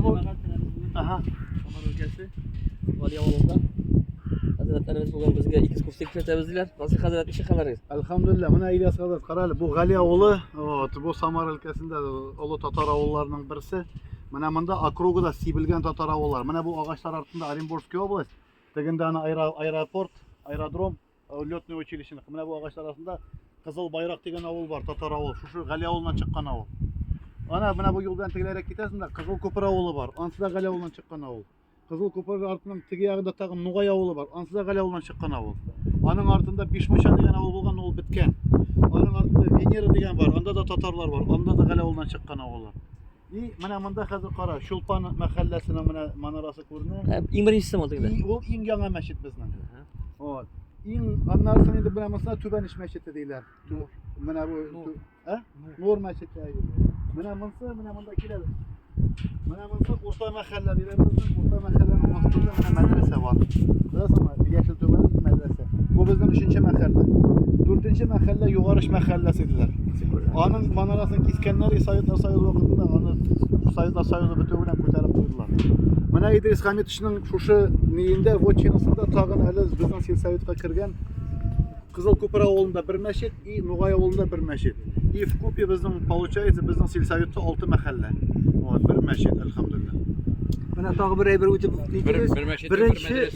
Mana bu. Aha. Samar ülkesi. Vali yolunda. Hazretlerimiz bugün bizge ikiz kuftik kötebizdiler. Nasıl hazret işi kalarız? Elhamdülillah. Mana İlyas Hazret qarali. Bu Galiya oğlu, bu Samar ülkesinde ulu Tatar oğullarının birisi. Mana bunda okrugida sibilgen Tatar oğullar. Mana bu ağaçlar altında Orenburgskiy oblast. Degende ana aeroport, aerodrom, lётный училище. Mana bu ağaçlar arasında Kızıl Bayrak degan avul var, Tatar avul. Şu Galiya oğlundan çıkan avul. Ana mana bu yoldan tegilerek gidersin de Kızıl Köpür avulu var. Ansı da Galiya oğlundan çıkan avul. Kızıl Köpür артынан tigi ягында tagın Nugay avulu var. Ansı da Galiya oğlundan çıkan avul. Anın артында Bişmişa degan avul bolgan, ol bitken. Anın артында Venera degan var. Anda da Tatarlar var. Anda da Galiya oğlundan çıkan avullar. Mana mında hazır qara, Şulpan mahallesinin mana manarası ko'rinadi. Eng birinchisi bo'ldi endi. Ol eng yangi masjid bizning. Hop. Eng annarsini endi bilamizlar Tubanish masjidi deylar. Mana bu ha? Nur masjidi. Mana bunda keladi. Mana bunsa O'rta mahalla deyiladi. O'rta mahallaning ostida mana madrasa bor. Bilasizmi? Yashil Tubanish madrasa. Bu bizning 3-mahalla. 4-mahalla Yo'g'arish mahallasi deydilar. Onun manarasını keskenler Sovetlar Soyuzu vaqtida onu Sovetlar Soyuzu bitiyor bilan ko'tarib qo'ydilar. Mana İdris Hamitovichning shusha neyinde Vochinosida tag'in hali bizning Selsavitga kirgan Kızıl Köpür avulunda bir masjid, Nugay avulunda bir masjid. В купе bizning получается bizning Selsavitda 6 mahalla. Вот bir masjid elhamdülillah. Mana tag'ı bir ayber o'tib birinchi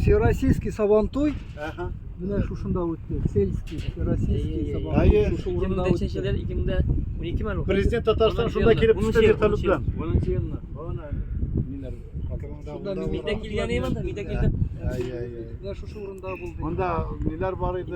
Всероссийский Сабантуй. Aha. Mana shunda o'tdi. Selskiy, Всероссийский Ayy. Сабантуй. Shu o'rinda 2000 yillar 2012 ma'lum. Prezident Tatarstan shunda kelib tushdi vertolyot bilan. Mingda kelgan eman-da, mingda kelgan. Ay. Mana shu o'rinda bo'ldi. Onda neler var edi?